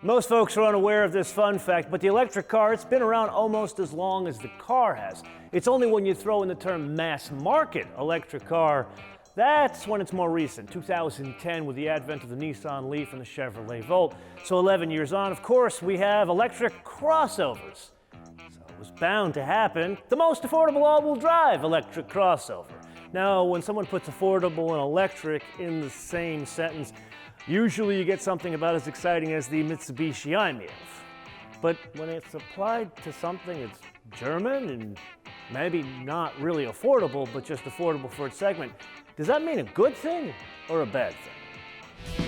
Most folks are unaware of this fun fact, but the electric car, it's been around almost as long as the car has. It's only when you throw in the term mass market electric car, that's when it's more recent, 2010 with the advent of the Nissan Leaf and the Chevrolet Volt. So 11 years on, of course, we have electric crossovers. So it was bound to happen, the most affordable all-wheel drive electric crossover. Now, when someone puts affordable and electric in the same sentence, usually you get something about as exciting as the Mitsubishi i-MiEV. But when it's applied to something that's German and maybe not really affordable, but just affordable for its segment, does that mean a good thing or a bad thing?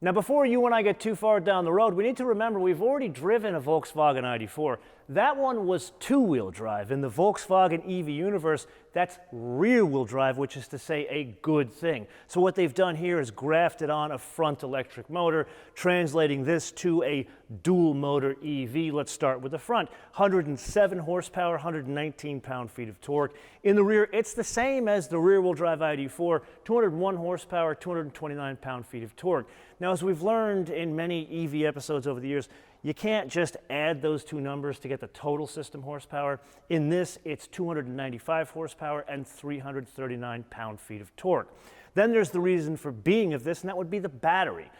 Now, before you and I get too far down the road, we need to remember we've already driven a Volkswagen ID4. That one was two-wheel drive. In the Volkswagen EV universe, that's rear-wheel drive, which is to say a good thing. So what they've done here is grafted on a front electric motor, translating this to a dual-motor EV. Let's start with the front. 107 horsepower, 119 pound-feet of torque. In the rear, it's the same as the rear-wheel drive ID4, 201 horsepower, 229 pound-feet of torque. Now, as we've learned in many EV episodes over the years, you can't just add those two numbers to get the total system horsepower. In this, it's 295 horsepower and 339 pound-feet of torque. Then there's the reason for being of this, and that would be the battery.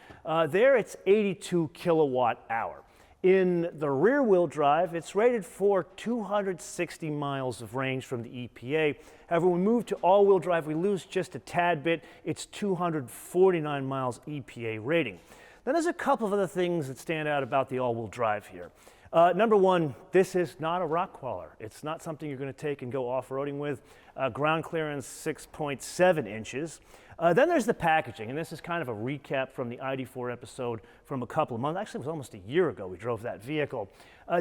There, it's 82 kilowatt hour. In the rear-wheel drive, it's rated for 260 miles of range from the EPA. However, when we move to all-wheel drive, we lose just a tad bit. It's 249 miles EPA rating. Then there's a couple of other things that stand out about the all-wheel drive here. Number one, this is not a rock crawler. It's not something you're going to take and go off-roading with. Ground clearance 6.7 inches. Then there's the packaging, and this is kind of a recap from the ID4 episode from a couple of months. Actually, it was almost a year ago we drove that vehicle.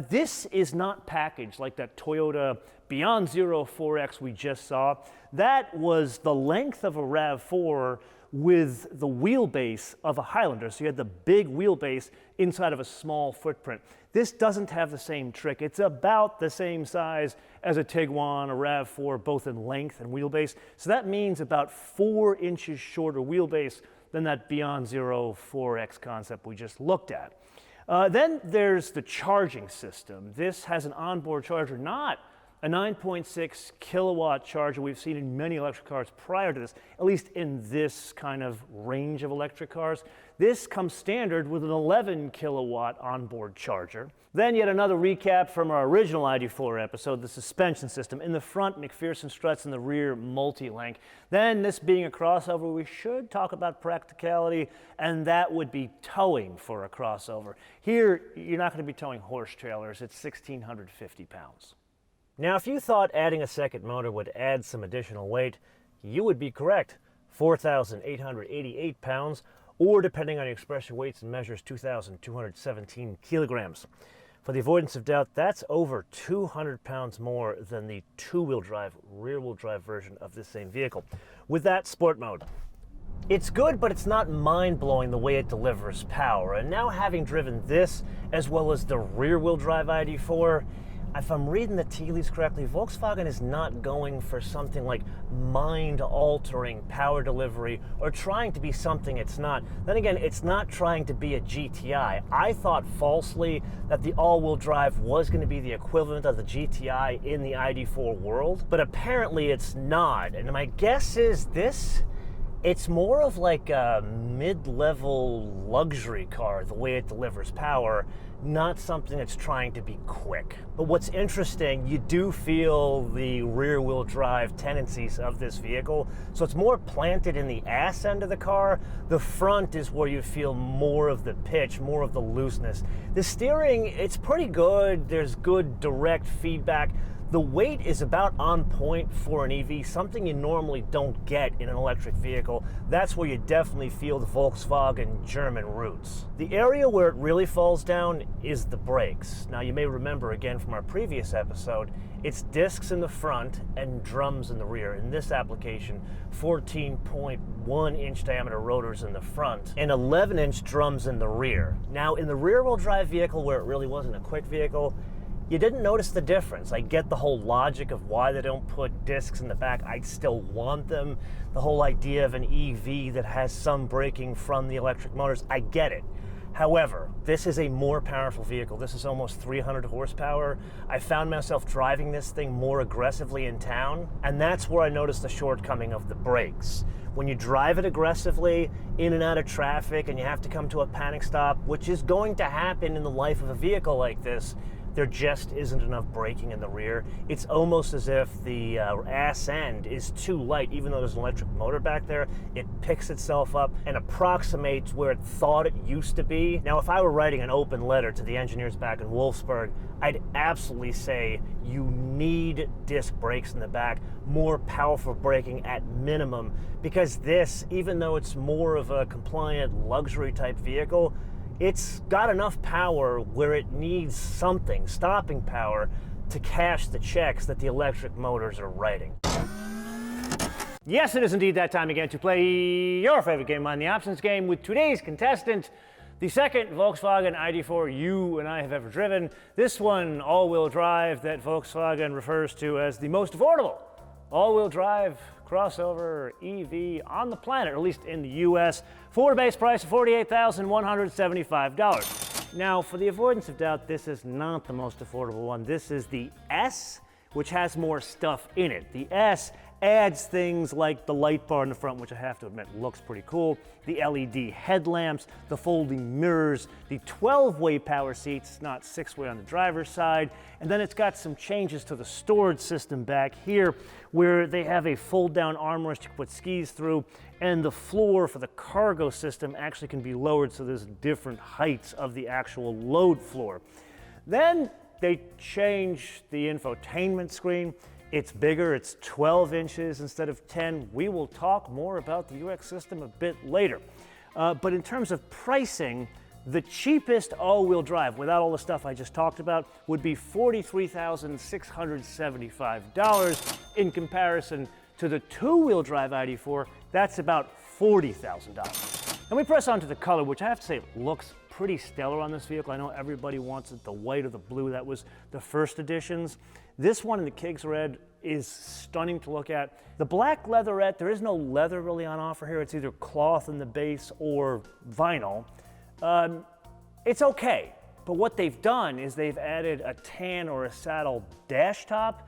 This is not packaged like that Toyota Beyond Zero 4X we just saw. That was the length of a RAV4 with the wheelbase of a Highlander. So you had the big wheelbase inside of a small footprint. This doesn't have the same trick. It's about the same size as a Tiguan, a RAV4, both in length and wheelbase. So that means about 4 inches shorter wheelbase than that Beyond Zero 4X concept we just looked at. Then there's the charging system. This has an onboard charger, not a 9.6 kilowatt charger we've seen in many electric cars prior to this, at least in this kind of range of electric cars. This comes standard with an 11 kilowatt onboard charger. Then yet another recap from our original ID4 episode, the suspension system. In the front, McPherson struts, in the rear, multi-link. Then, this being a crossover, we should talk about practicality, and that would be towing for a crossover. Here, you're not going to be towing horse trailers. It's 1,650 pounds. Now, if you thought adding a second motor would add some additional weight, you would be correct. 4,888 pounds, or depending on your express your weights and measures, 2,217 kilograms. For the avoidance of doubt, that's over 200 pounds more than the two-wheel drive, rear-wheel drive version of this same vehicle. With that, sport mode. It's good, but it's not mind-blowing the way it delivers power. And now, having driven this, as well as the rear-wheel drive ID4, if I'm reading the tea leaves correctly, Volkswagen is not going for something like mind-altering power delivery or trying to be something it's not. Then again, it's not trying to be a GTI. I thought falsely that the all-wheel drive was going to be the equivalent of the GTI in the ID4 world, but apparently it's not. And my guess is this? It's more of like a mid-level luxury car, the way it delivers power, not something that's trying to be quick. But what's interesting, you do feel the rear-wheel drive tendencies of this vehicle, so it's more planted in the ass end of the car. The front is where you feel more of the pitch, more of the looseness. The steering, it's pretty good. There's good direct feedback. The weight is about on point for an EV, something you normally don't get in an electric vehicle. That's where you definitely feel the Volkswagen German roots. The area where it really falls down is the brakes. Now, you may remember again from our previous episode, it's discs in the front and drums in the rear. In this application, 14.1 inch diameter rotors in the front and 11 inch drums in the rear. Now, in the rear-wheel drive vehicle, where it really wasn't a quick vehicle, you didn't notice the difference. I get the whole logic of why they don't put discs in the back. I still want them. The whole idea of an EV that has some braking from the electric motors, I get it. However, this is a more powerful vehicle. This is almost 300 horsepower. I found myself driving this thing more aggressively in town, and that's where I noticed the shortcoming of the brakes. When you drive it aggressively in and out of traffic and you have to come to a panic stop, which is going to happen in the life of a vehicle like this, there just isn't enough braking in the rear. It's almost as if the ass end is too light. Even though there's an electric motor back there, it picks itself up and approximates where it thought it used to be. Now, if I were writing an open letter to the engineers back in Wolfsburg, I'd absolutely say you need disc brakes in the back, more powerful braking at minimum, because this, even though it's more of a compliant luxury type vehicle, it's got enough power where it needs something, stopping power, to cash the checks that the electric motors are writing. Yes, it is indeed that time again to play your favorite game on the options game with today's contestant, the second Volkswagen ID4 you and I have ever driven. This one, all-wheel drive, that Volkswagen refers to as the most affordable all-wheel drive crossover EV on the planet, or at least in the US, for a base price of $48,175. Now, for the avoidance of doubt, this is not the most affordable one. This is the S, which has more stuff in it. The S adds things like the light bar in the front, which I have to admit looks pretty cool, the LED headlamps, the folding mirrors, the 12-way power seats, not 6-way on the driver's side, and then it's got some changes to the storage system back here, where they have a fold-down armrest you can put skis through, and the floor for the cargo system actually can be lowered, so there's different heights of the actual load floor. Then they change the infotainment screen. It's bigger, it's 12 inches instead of 10. We will talk more about the UX system a bit later. But in terms of pricing, the cheapest all-wheel drive, without all the stuff I just talked about, would be $43,675. In comparison to the two-wheel drive ID4, that's about $40,000. And we press on to the color, which I have to say looks pretty stellar on this vehicle. I know everybody wants it the white or the blue. That was the first editions. This one in the King's Red is stunning to look at. The black leatherette, there is no leather really on offer here. It's either cloth in the base or vinyl. It's okay, but what they've done is they've added a tan or a saddle dash top.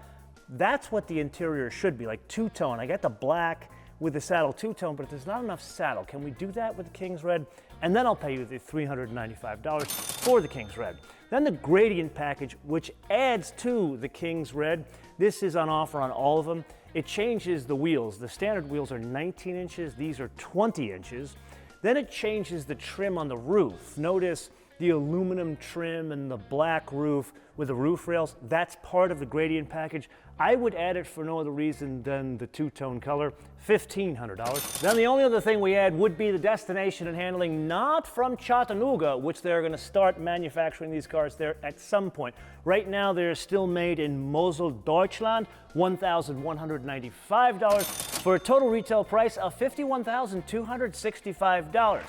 That's what the interior should be, like two-tone. I got the black with the saddle two-tone, but there's not enough saddle. Can we do that with the King's Red? And then I'll pay you the $395 for the King's Red. Then the Gradient package, which adds to the King's Red. This is on offer on all of them. It changes the wheels. The standard wheels are 19 inches. These are 20 inches. Then it changes the trim on the roof. Notice the aluminum trim and the black roof with the roof rails. That's part of the Gradient package. I would add it for no other reason than the two-tone color, $1,500. Then the only other thing we add would be the destination and handling, not from Chattanooga, which they're going to start manufacturing these cars there at some point. Right now, they're still made in Mosel, Deutschland, $1,195 for a total retail price of $51,265.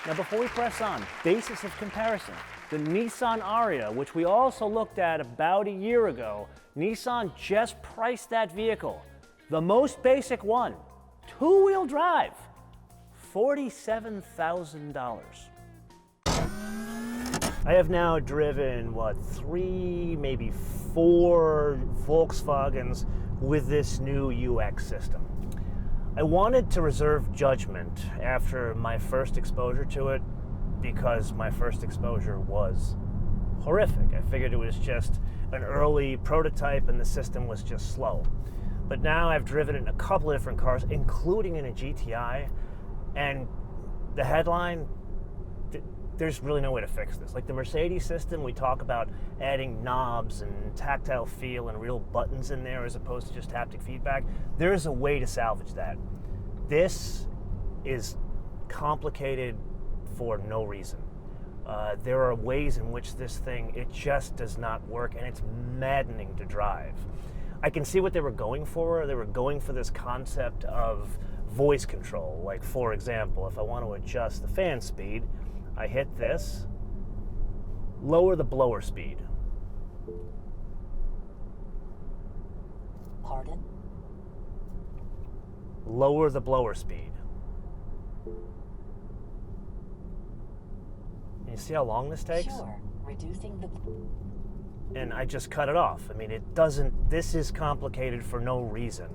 Now, before we press on, basis of comparison, the Nissan Ariya, which we also looked at about a year ago, Nissan just priced that vehicle, the most basic one, two-wheel drive, $47,000. I have now driven, 3, maybe 4 Volkswagens with this new UX system. I wanted to reserve judgment after my first exposure to it because my first exposure was horrific. I figured it was just an early prototype and the system was just slow. But now I've driven it in a couple of different cars, including in a GTI, and the headline, there's really no way to fix this. Like the Mercedes system, we talk about adding knobs and tactile feel and real buttons in there as opposed to just haptic feedback. There is a way to salvage that. This is complicated for no reason. There are ways in which this thing, it just does not work, and it's maddening to drive. I can see what they were going for. They were going for this concept of voice control. Like, for example, if I want to adjust the fan speed, I hit this, lower the blower speed. Pardon? Lower the blower speed. And you see how long this takes? Sure. Reducing the... And I just cut it off. I mean, this is complicated for no reason.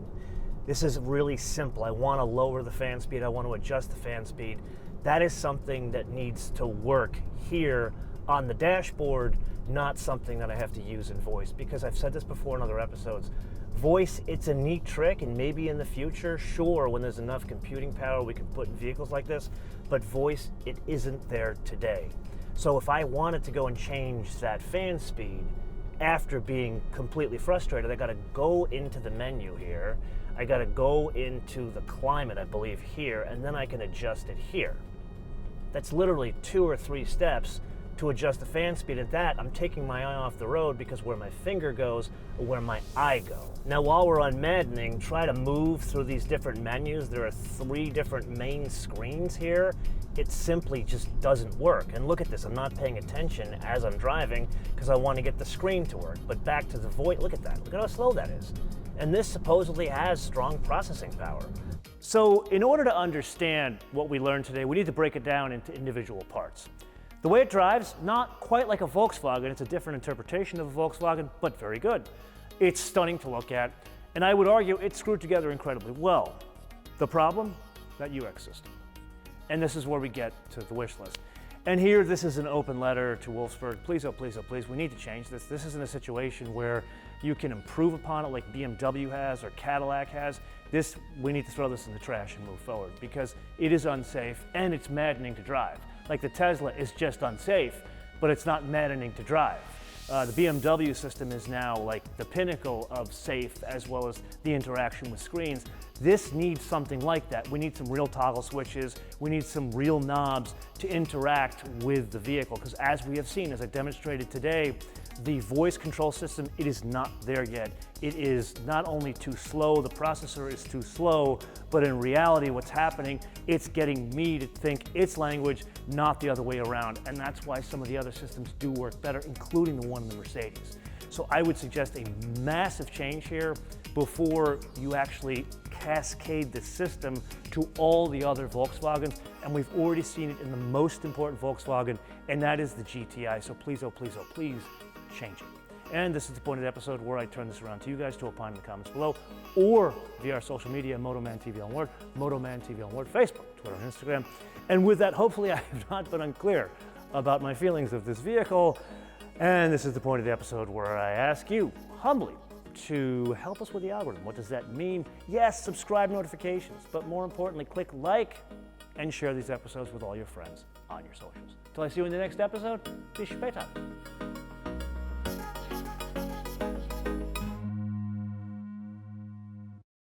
This is really simple. I want to lower the fan speed. I want to adjust the fan speed. That is something that needs to work here on the dashboard, not something that I have to use in voice, because I've said this before in other episodes. Voice, it's a neat trick, and maybe in the future, sure, when there's enough computing power, we can put in vehicles like this, but voice, it isn't there today. So if I wanted to go and change that fan speed after being completely frustrated, I gotta go into the menu here, I gotta go into the climate, I believe, here, and then I can adjust it here. That's literally 2 or 3 steps to adjust the fan speed. At that, I'm taking my eye off the road because where my finger goes or where my eye go. Now, while we're on maddening, try to move through these different menus. There are 3 different main screens here. It simply just doesn't work. And look at this, I'm not paying attention as I'm driving because I want to get the screen to work. But back to the voice, look at that, look at how slow that is. And this supposedly has strong processing power. So in order to understand what we learned today, we need to break it down into individual parts. The way it drives, not quite like a Volkswagen. It's a different interpretation of a Volkswagen, but very good. It's stunning to look at, and I would argue it's screwed together incredibly well. The problem? That UX system. And this is where we get to the wish list. And here, this is an open letter to Wolfsburg. Please, oh please, oh please, we need to change this. This isn't a situation where you can improve upon it like BMW has or Cadillac has. We need to throw this in the trash and move forward because it is unsafe and it's maddening to drive. Like the Tesla is just unsafe, but it's not maddening to drive. The BMW system is now like the pinnacle of safe as well as the interaction with screens. This needs something like that. We need some real toggle switches. We need some real knobs to interact with the vehicle because as we have seen, as I demonstrated today, the voice control system, it is not there yet. It is not only too slow, the processor is too slow, but in reality what's happening, it's getting me to think its language, not the other way around. And that's why some of the other systems do work better, including the one in the Mercedes. So I would suggest a massive change here before you actually cascade the system to all the other Volkswagens. And we've already seen it in the most important Volkswagen, and that is the GTI. So please, oh please, oh please, change it. And this is the point of the episode where I turn this around to you guys to opine in the comments below or via our social media, MotoManTV on Word, MotoManTV on Word, Facebook, Twitter, and Instagram. And with that, hopefully I have not been unclear about my feelings of this vehicle. And this is the point of the episode where I ask you humbly to help us with the algorithm. What does that mean? Yes, subscribe, notifications, but more importantly, click like and share these episodes with all your friends on your socials. Till I see you in the next episode, bis später.